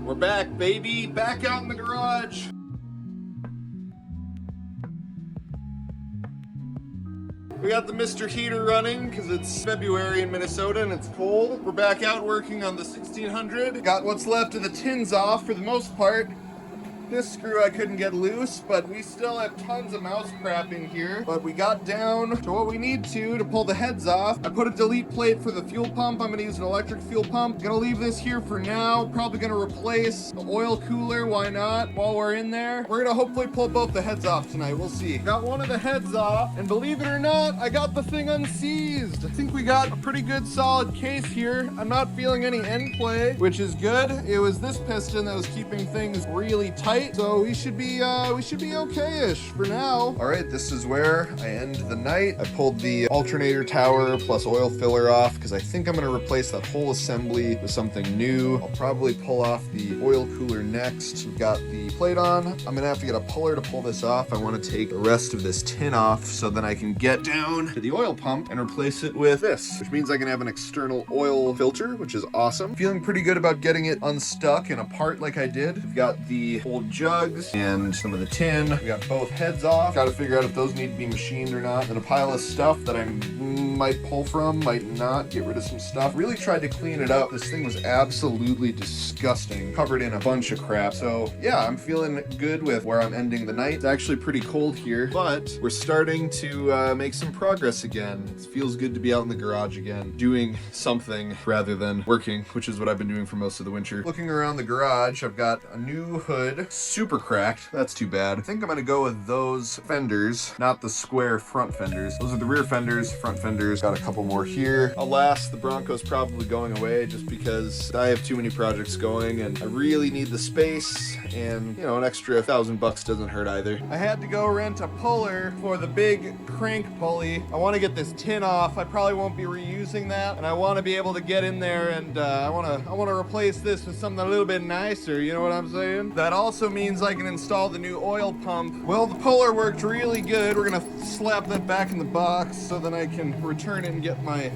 We're back, baby. Back out in the garage. We got the Mr. Heater running because it's February in Minnesota and it's cold. We're back out working on the 1600. Got what's left of the tins off for the most part. This screw I couldn't get loose, but we still have tons of mouse crap in here. But we got down to what we need to pull the heads off. I put a delete plate for the fuel pump. I'm gonna use an electric fuel pump. Gonna leave this here for now. Probably gonna replace the oil cooler, why not, while we're in there. We're gonna hopefully pull both the heads off tonight, we'll see. Got one of the heads off, and believe it or not, I got the thing unseized. I think we got a pretty good solid case here. I'm not feeling any end play, which is good. It was this piston that was keeping things really tight. So we should be okay-ish for now. All right, this is where I end the night. I pulled the alternator tower plus oil filler off because I think I'm gonna replace that whole assembly with something new. I'll probably pull off the oil cooler next. We've got the plate on. I'm gonna have to get a puller to pull this off. I wanna take the rest of this tin off so then I can get down to the oil pump and replace it with this, which means I can have an external oil filter, which is awesome. Feeling pretty good about getting it unstuck and apart like I did. We've got the old jugs and some of the tin. We got both heads off. Got to figure out if those need to be machined or not. And a pile of stuff that I might pull from, might not. Get rid of some stuff. Really tried to clean it up. This thing was absolutely disgusting. Covered in a bunch of crap. So yeah, I'm feeling good with where I'm ending the night. It's actually pretty cold here, but we're starting to make some progress again. It feels good to be out in the garage again, doing something rather than working, which is what I've been doing for most of the winter. Looking around the garage, I've got a new hood. Super cracked. That's too bad. I think I'm gonna go with those fenders, not the square front fenders. Those are the rear fenders, front fenders. Got a couple more here. Alas, the Bronco's probably going away just because I have too many projects going and I really need the space, and you know, an extra $1,000 doesn't hurt either. I had to go rent a puller for the big crank pulley. I want to get this tin off. I probably won't be reusing that, and I want to be able to get in there and I want to replace this with something a little bit nicer, you know what I'm saying? That also means I can install the new oil pump. Well, the puller worked really good. We're gonna slap that back in the box so then I can return it and get my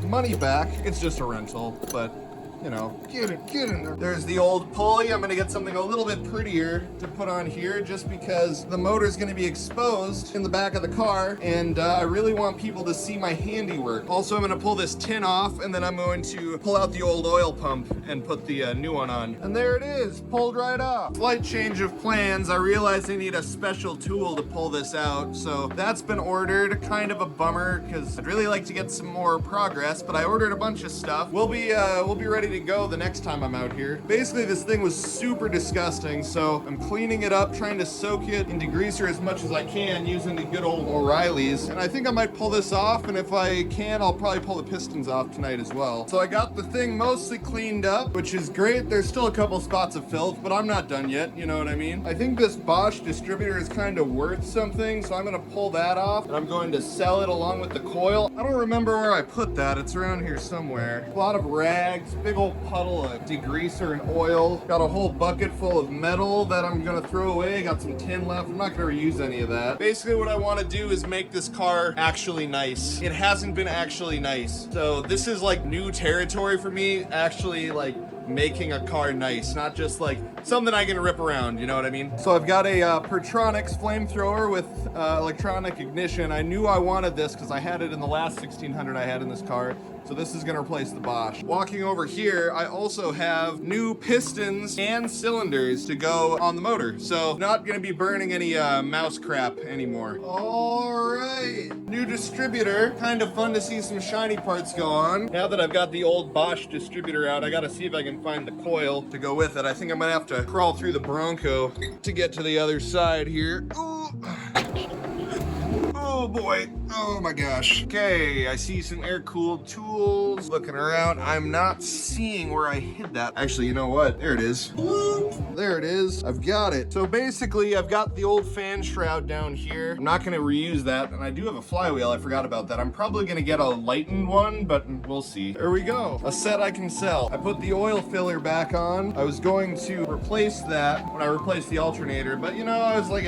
money back. It's just a rental, but you know, get in there. There's the old pulley. I'm gonna get something a little bit prettier to put on here just because the motor's gonna be exposed in the back of the car, and I really want people to see my handiwork. Also, I'm gonna pull this tin off, and then I'm going to pull out the old oil pump and put the new one on. And there it is, pulled right off. Slight change of plans. I realized I need a special tool to pull this out, so that's been ordered. Kind of a bummer, because I'd really like to get some more progress, but I ordered a bunch of stuff. We'll be ready to go the next time I'm out here. Basically, this thing was super disgusting, so I'm cleaning it up, trying to soak it in degreaser as much as I can using the good old O'Reilly's. And I think I might pull this off, and if I can, I'll probably pull the pistons off tonight as well. So I got the thing mostly cleaned up, which is great. There's still a couple spots of filth, but I'm not done yet, you know what I mean? I think this Bosch distributor is kind of worth something, so I'm gonna pull that off, and I'm going to sell it along with the coil. I don't remember where I put that. It's around here somewhere. A lot of rags, big old puddle of degreaser and oil. Got a whole bucket full of metal that I'm gonna throw away. Got some tin left. I'm not gonna reuse any of that. Basically, what I want to do is make this car actually nice. It hasn't been actually nice. So this is like new territory for me, actually like making a car nice, not just like something I can rip around, you know what I mean? So I've got a Pertronix flamethrower with electronic ignition. I knew I wanted this because I had it in the last 1600 I had in this car. So this is gonna replace the Bosch. Walking over here, I also have new pistons and cylinders to go on the motor. So not gonna be burning any mouse crap anymore. All right, new distributor. Kind of fun to see some shiny parts go on. Now that I've got the old Bosch distributor out, I gotta see if I can find the coil to go with it. I think I'm gonna have to crawl through the Bronco to get to the other side here. Ooh. Oh boy, oh my gosh. Okay, I see some air-cooled tools. Looking around, I'm not seeing where I hid that. Actually, you know what? There it is. There it is, I've got it. So basically, I've got the old fan shroud down here. I'm not gonna reuse that, and I do have a flywheel, I forgot about that. I'm probably gonna get a lightened one, but we'll see. There we go, a set I can sell. I put the oil filler back on. I was going to replace that when I replaced the alternator, but you know, I was like,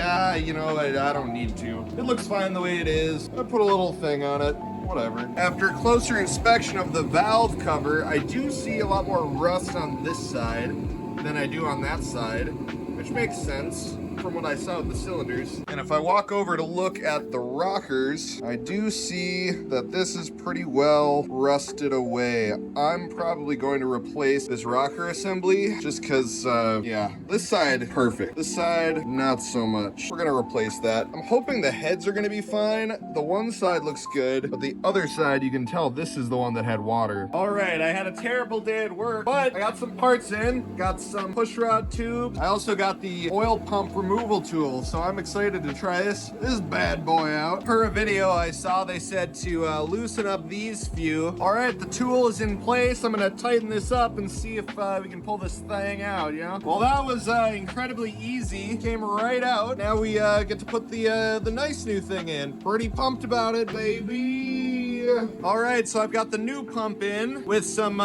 you know, I don't need to. It looks fine the way it is. I put a little thing on it. Whatever. After closer inspection of the valve cover, I do see a lot more rust on this side. than I do on that side, which makes sense from what I saw with the cylinders. And if I walk over to look at the rockers, I do see that this is pretty well rusted away. I'm probably going to replace this rocker assembly just because, yeah, this side, perfect. This side, not so much. We're gonna replace that. I'm hoping the heads are gonna be fine. The one side looks good, but the other side, you can tell this is the one that had water. All right, I had a terrible day at work, but I got some parts in, got some push rod tubes. I also got the oil pump removal tool, so I'm excited to try this bad boy out. Per a video I saw, they said to loosen up these few. All right, the tool is in place. I'm gonna tighten this up and see if we can pull this thing out, you know? Well, that was incredibly easy. Came right out. Now we get to put the nice new thing in. Pretty pumped about it, baby. All right, so I've got the new pump in with some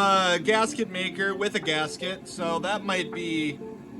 gasket maker with a gasket, so that might be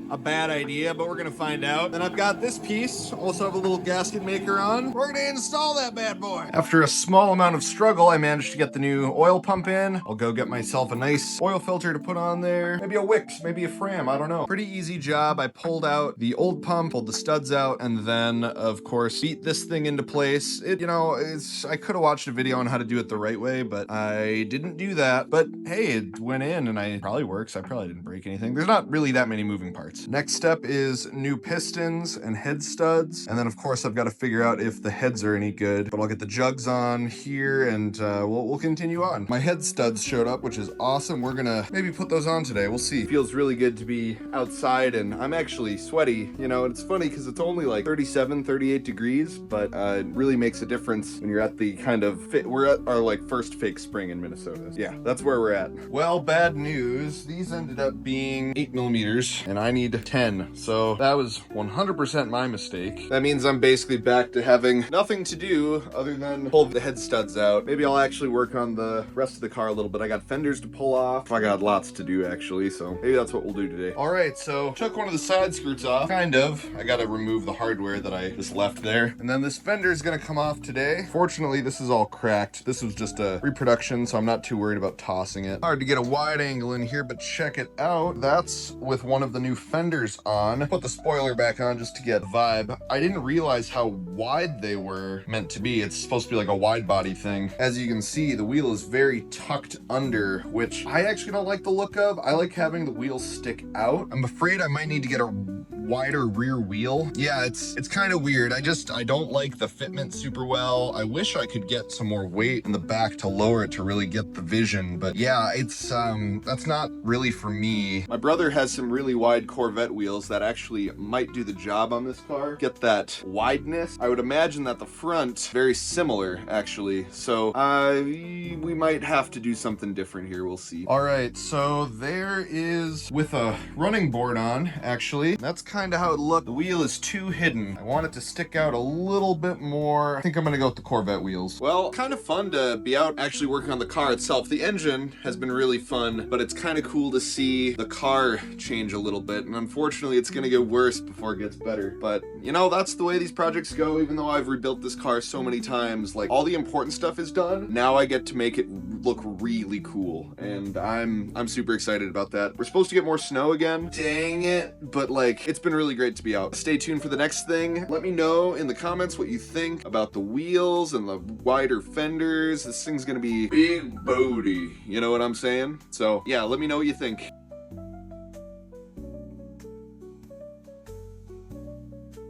a bad idea, but we're gonna find out. Then I've got this piece, also have a little gasket maker on. We're gonna install that bad boy. After a small amount of struggle, I managed to get the new oil pump in. I'll go get myself a nice oil filter to put on there. Maybe a Wix, maybe a Fram, I don't know. Pretty easy job. I pulled out the old pump, pulled the studs out, and then, of course, beat this thing into place. I could have watched a video on how to do it the right way, but I didn't do that. But hey, it went in and it probably works. I probably didn't break anything. There's not really that many moving parts. Next step is new pistons and head studs. And then of course I've got to figure out if the heads are any good, but I'll get the jugs on here and we'll continue on. My head studs showed up, which is awesome. We're gonna maybe put those on today. We'll see. Feels really good to be outside and I'm actually sweaty. You know, it's funny because it's only like 37, 38 degrees, but it really makes a difference when you're at the kind of we're at our like first fake spring in Minnesota. Yeah, that's where we're at. Well, bad news. These ended up being 8mm and I need 10. So that was 100% my mistake. That means I'm basically back to having nothing to do other than pull the head studs out. Maybe I'll actually work on the rest of the car a little bit. I got fenders to pull off. I got lots to do actually, so maybe that's what we'll do today. All right, so took one of the side skirts off, kind of. I gotta remove the hardware that I just left there. And then this fender is gonna come off today. Fortunately, this is all cracked. This was just a reproduction, so I'm not too worried about tossing it. Hard to get a wide angle in here, but check it out. That's with one of the new fenders on. Put the spoiler back on just to get the vibe. I didn't realize how wide they were meant to be. It's supposed to be like a wide body thing. As you can see, the wheel is very tucked under, which I actually don't like the look of. I like having the wheels stick out. I'm afraid I might need to get a wider rear wheel. Yeah, it's kind of weird. I don't like the fitment super well. I wish I could get some more weight in the back to lower it to really get the vision, but yeah, it's that's not really for me. My brother has some really wide Corvette wheels that actually might do the job on this car. Get that wideness. I would imagine that the front very similar actually. So we might have to do something different here. We'll see. All right, so there is with a running board on actually. That's kind of how it looked. The wheel is too hidden. I want it to stick out a little bit more. I think I'm gonna go with the Corvette wheels. Well, kind of fun to be out actually working on the car itself. The engine has been really fun, but it's kind of cool to see the car change a little bit. And unfortunately, it's gonna get worse before it gets better. But you know, that's the way these projects go. Even though I've rebuilt this car so many times, like all the important stuff is done. Now I get to make it look really cool. And I'm super excited about that. We're supposed to get more snow again. Dang it. But like, it's been really great to be out. Stay tuned for the next thing. Let me know in the comments what you think about the wheels and the wider fenders. This thing's gonna be big booty. You know what I'm saying? So yeah, let me know what you think.